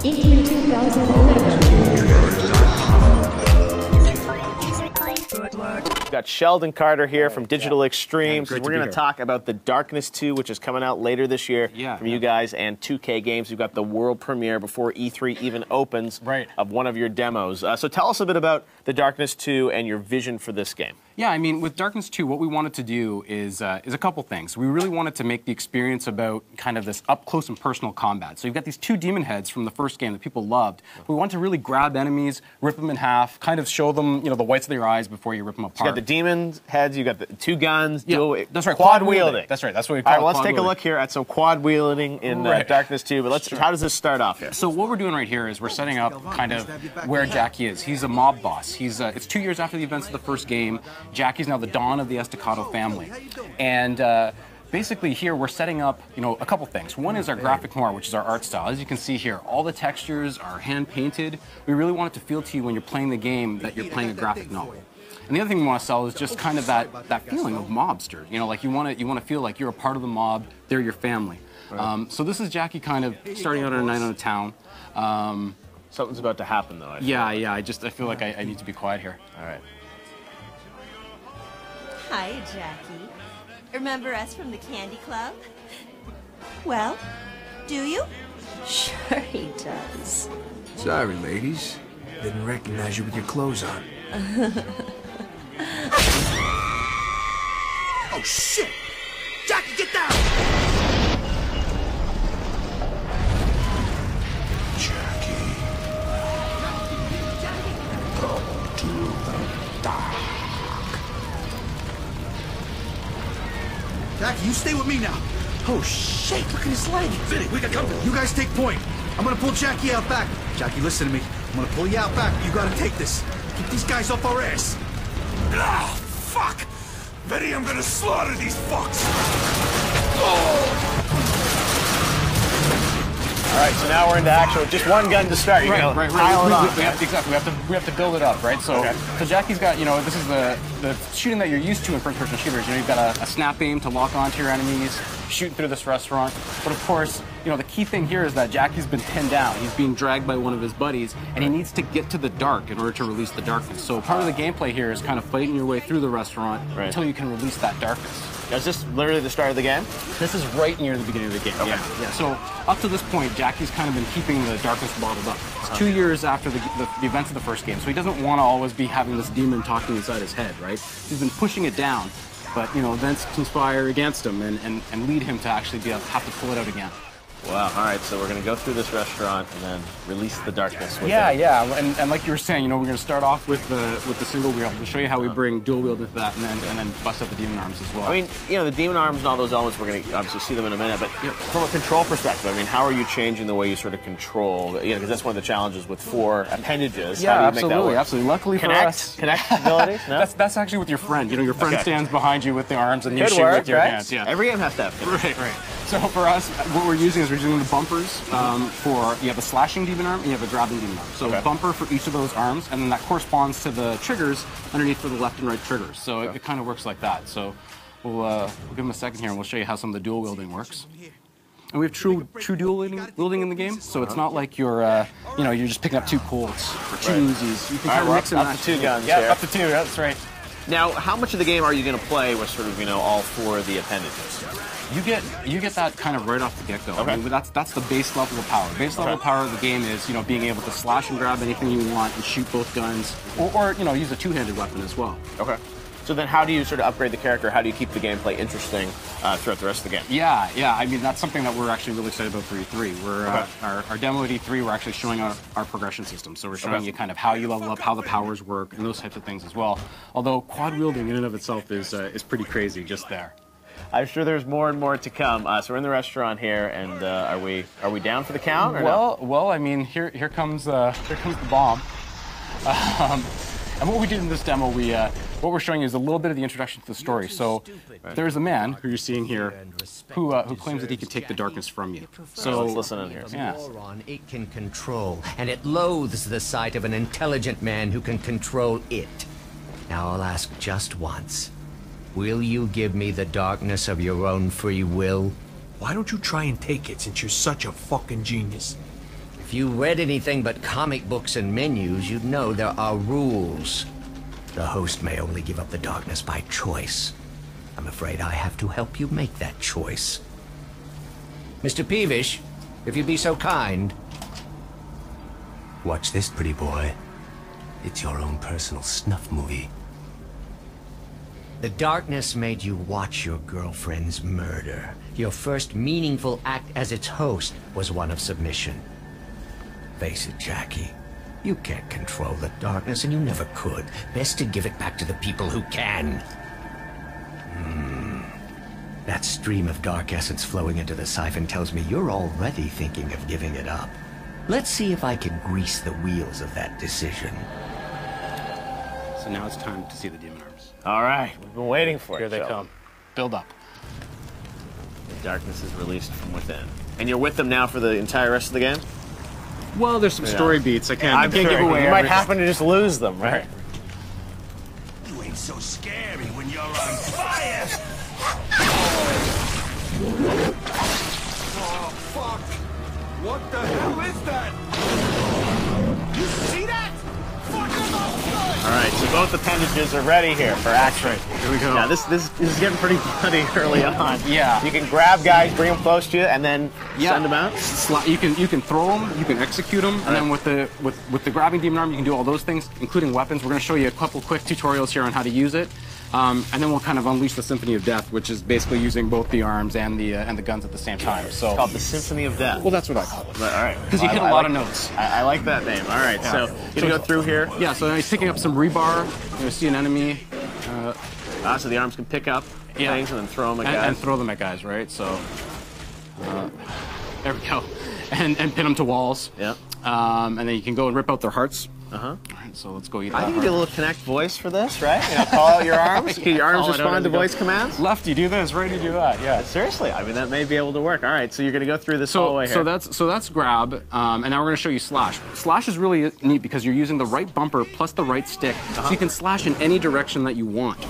E3 2011. We've got Sheldon Carter here from Digital Extremes. Great to We're be going to here. talk about The Darkness 2, which is coming out later this year from you guys, and 2K Games. We've got the world premiere before E3 even opens of one of your demos. So tell us a bit about The Darkness 2 and your vision for this game. Yeah, I mean, with Darkness 2, what we wanted to do is a couple things. We really wanted to make the experience about kind of this up-close and personal combat. So you've got these two demon heads from the first game that people loved. We wanted to really grab enemies, rip them in half, kind of show them, you know, the whites of their eyes before you rip them apart. So you got the demon heads, you got the two guns, that's right, quad wielding. That's right, that's what we call it. All right, let's take a look here at some quad wielding in Darkness 2, but how does this start off here? So what we're doing right here is we're setting up kind of where Jackie is. He's a mob boss. It's 2 years after the events of the first game. Jackie's now the dawn of the Estacado family. And basically here we're setting up, you know, a couple things. One is our graphic noir, which is our art style. As you can see here, all the textures are hand painted. We really want it to feel to you when you're playing the game that you're playing a graphic novel. And the other thing we want to sell is just kind of that feeling of mobster. You know, like you want to feel like you're a part of the mob, they're your family. Right. So this is Jackie kind of starting out on a night on a town. Something's about to happen though. I feel like I need to be quiet here. All right. Hi, Jackie. Remember us from the Candy Club? Well, do you? Sure he does. Sorry, ladies. Didn't recognize you with your clothes on. Oh, shit! Jackie, get down! Jackie. Go to the dark. Jackie, you stay with me now. Oh, shit, look at his leg. Vinny, we got company. You guys take point. I'm gonna pull Jackie out back. Jackie, listen to me. I'm gonna pull you out back. You gotta take this. Keep these guys off our ass. Ah, fuck! Vinny, I'm gonna slaughter these fucks! Oh! All right, so now we're into action with just one gun to start. You're gonna pile it on. We have to build it up, right? So, so Jackie's got, you know, this is the shooting that you're used to in first-person shooters. You know, you've got a snap aim to lock onto your enemies, shooting through this restaurant. But of course, you know, the key thing here is that Jackie's been pinned down. He's being dragged by one of his buddies, and he needs to get to the dark in order to release the darkness. So part of the gameplay here is kind of fighting your way through the restaurant until you can release that darkness. Is this literally the start of the game? This is right near the beginning of the game. Okay. Yeah. So up to this point, Jackie's kind of been keeping the darkness bottled up. It's 2 years after the events of the first game, so he doesn't want to always be having this demon talking inside his head, right? He's been pushing it down, but you know, events conspire against him and lead him to actually have to pull it out again. Wow. All right, so we're going to go through this restaurant and then release the darkness with it. Yeah. And like you were saying, you know, we're going to start off with the single wheel. We'll show you how we bring dual wield into that, and then bust up the demon arms as well. I mean, you know, the demon arms and all those elements, we're going to obviously see them in a minute, but from a control perspective, I mean, how are you changing the way you sort of control, you know, because that's one of the challenges with 4 appendages. Yeah, how do you absolutely, make that work? absolutely. Luckily for us. Connect ability? No? That's actually with your friend. You know, your friend stands behind you with the arms and you shoot work, with your hands. Yeah. Every game has to have connect. Right. So for us, what we're using is we're using the bumpers for, you have a slashing demon arm and you have a grabbing demon arm. So bumper for each of those arms, and then that corresponds to the triggers underneath for the left and right triggers. So it kind of works like that. So we'll give them a second here and we'll show you how some of the dual wielding works. And we have true dual wielding in the game, so it's not like you're, you know, you're just picking up 2 Colts or 2 Uzis. You can kind of mix and match. Up to 2 guns. Yeah, up to 2. That's right. Now, how much of the game are you going to play with sort of, you know, all 4 of the appendages? You get that kind of right off the get-go. Okay. I mean, that's the base level of power. Base level of power of the game is, you know, being able to slash and grab anything you want and shoot both guns, or you know, use a 2-handed weapon as well. Okay. So then how do you sort of upgrade the character? How do you keep the gameplay interesting throughout the rest of the game? Yeah. I mean, that's something that we're actually really excited about for E3. We're our demo at E3, we're actually showing our progression system. So we're showing you kind of how you level up, how the powers work, and those types of things as well. Although quad wielding in and of itself is pretty crazy just there. I'm sure there's more and more to come. So we're in the restaurant here, and are we down for the count? Or well, I mean, here comes the bomb. And what we did in this demo, what we're showing you is a little bit of the introduction to the story. So there's a man who you're seeing here who claims that he can take the darkness from you. So let's listen in here. Yeah. It can control, and it loathes the sight of an intelligent man who can control it. Now I'll ask just once. Will you give me the darkness of your own free will? Why don't you try and take it since you're such a fucking genius? If If you read anything but comic books and menus, you'd know there are rules. The host may only give up the darkness by choice. I'm afraid I have to help you make that choice. Mr. Peevish, if you'd be so kind. Watch this, pretty boy. It's your own personal snuff movie. The darkness made you watch your girlfriend's murder. Your first meaningful act as its host was one of submission. Face it, Jackie. You can't control the darkness, and you never could. Best to give it back to the people who can. That stream of dark essence flowing into the siphon tells me you're already thinking of giving it up. Let's see if I can grease the wheels of that decision. So now it's time to see the demon arms. All right, we've been waiting for it. Here they Sheldon. come. Build up. The darkness is released from within. And you're with them now for the entire rest of the game? Well, there's some story beats. I can't give away. You might happen to just lose them, right? You ain't so scary when you're on fire! Oh, fuck! What the hell is that? You see that? All right, so both appendages are ready here for action. Here we go. Now, this is getting pretty bloody early on. Yeah. You can grab guys, bring them close to you, and then send them out? You can throw them, you can execute them, and then with the grabbing demon arm, you can do all those things, including weapons. We're going to show you a couple quick tutorials here on how to use it. And then we'll kind of unleash the Symphony of Death, which is basically using both the arms and the guns at the same time. So It's called the Symphony of Death. Well, that's what I call it. But, all right. Because you hit a lot of notes. I like that name. All right, so you gonna go through here? Yeah, so now he's picking up some rebar. You see an enemy. So the arms can pick up things and then throw them at guys. And throw them at guys, right? So there we go. And pin them to walls. Yeah. And then you can go and rip out their hearts. Uh-huh. All right, so let's go eat that. I think you do a little connect voice for this, right? You know, call out your arms. Can your arms respond to voice commands? Lefty, do this. Righty, do that. Yeah. Seriously, I mean that may be able to work. All right, so you're gonna go through this hallway here. So that's grab, and now we're gonna show you slash. Slash is really neat because you're using the right bumper plus the right stick, so you can slash in any direction that you want.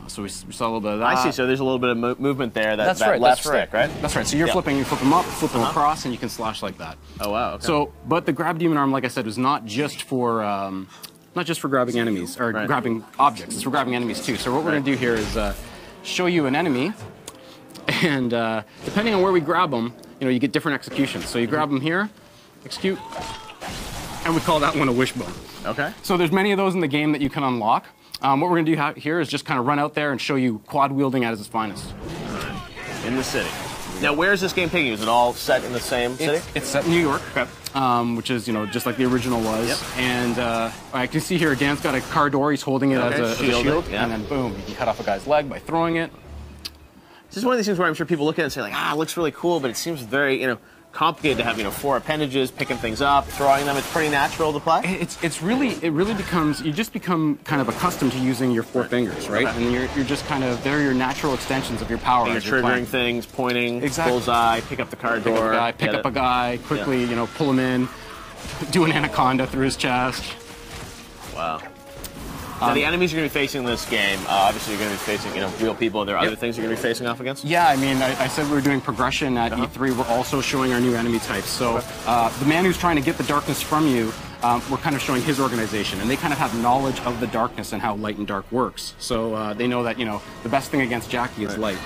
So we saw a little bit of that. I see. So there's a little bit of movement there. That's that right. left That's right. stick, right? That's right. So you're flipping. You flip them up, flip them across, and you can slash like that. Oh wow. Okay. So, but the grab demon arm, like I said, was not just for grabbing enemies or grabbing objects. It's for grabbing enemies too. So what we're going to do here is show you an enemy, and depending on where we grab them, you get different executions. So you grab them here, execute, and we call that one a wishbone. Okay. So there's many of those in the game that you can unlock. What we're going to do here is just kind of run out there and show you quad wielding at its finest. In the city. Now, where is this game taking you? Is it all set in the same city? It's set in New York, which is just like the original was. Yep. And I can see here Dan's got a car door. He's holding it as a shield, yeah. and then boom, you can cut off a guy's leg by throwing it. This is one of these things where I'm sure people look at it and say like, it looks really cool, but it seems very complicated to have 4 appendages, picking things up, throwing them. It's pretty natural to play. It really becomes, you just become kind of accustomed to using your 4 fingers, right? Okay. And you're just kind of, they're your natural extensions of your power. And you're triggering things, pointing, bullseye, pick up the car door, pick up a guy, quickly pull him in, do an anaconda through his chest. Wow. Now, the enemies you're going to be facing in this game, obviously you're going to be facing real people. Are there other things you're going to be facing off against? Yeah, I mean, I said we were doing progression at E3. We're also showing our new enemy types. So the man who's trying to get the darkness from you, we're kind of showing his organization. And they kind of have knowledge of the darkness and how light and dark works. So they know that, the best thing against Jackie is light.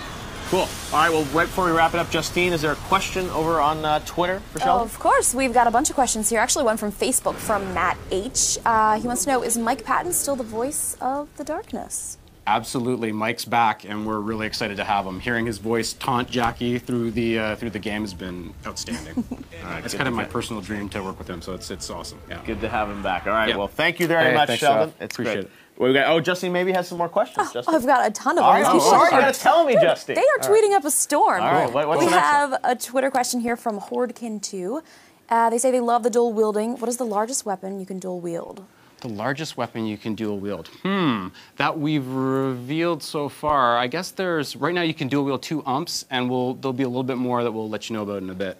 Cool. All right, well, right before we wrap it up, Justine, is there a question over on Twitter for Sheldon? Of course. We've got a bunch of questions here. Actually, one from Facebook from Matt H. He wants to know, is Mike Patton still the voice of the darkness? Absolutely. Mike's back, and we're really excited to have him. Hearing his voice taunt Jackie through the game has been outstanding. All right, it's kind of my personal dream to work with him, so it's awesome. Yeah. Good to have him back. All right, well, thank you very much, Sheldon. Appreciate it. We got, Justine maybe has some more questions. Justine. I've got a ton of them. All right, sorry, you got to tell me, Justine. They are tweeting up a storm. All right, what's we the next have one? a Twitter question here from Hordkin2. They say they love the dual wielding. What is the largest weapon you can dual wield? The largest weapon you can dual wield? That we've revealed so far. I guess right now you can dual wield 2 umps, and there'll be a little bit more that we'll let you know about in a bit.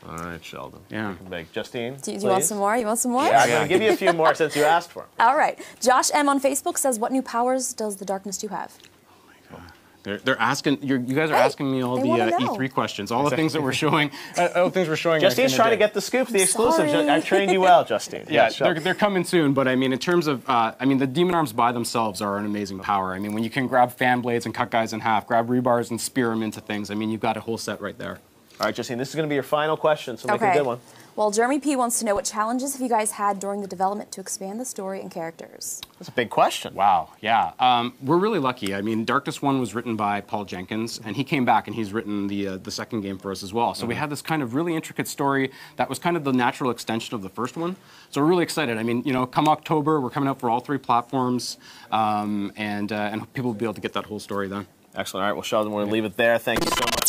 All right, Sheldon. Yeah. Justine, do you want some more? You want some more? Yeah, I'm going to give you a few more since you asked for them. All right. Josh M. on Facebook says, what new powers does the Darkness 2 have? Oh, my God. They're asking. You guys are asking me all the E3 questions, all the things that we're showing. All the things we're showing. Justine's trying to get the scoops, the exclusives. I've trained you well, Justine. Yeah, they're coming soon. But I mean, in terms of, the demon arms by themselves are an amazing power. I mean, when you can grab fan blades and cut guys in half, grab rebars and spear them into things. I mean, you've got a whole set right there. All right, Justine, this is going to be your final question, so make it a good one. Well, Jeremy P. wants to know what challenges have you guys had during the development to expand the story and characters? That's a big question. Wow, yeah. We're really lucky. I mean, Darkness 1 was written by Paul Jenkins, and he came back and he's written the second game for us as well. So we had this kind of really intricate story that was kind of the natural extension of the first one. So we're really excited. I mean, come October, we're coming out for all 3 platforms, and people will be able to get that whole story then. Excellent. All right, well, Sheldon, we're going to leave it there. Thank you so much.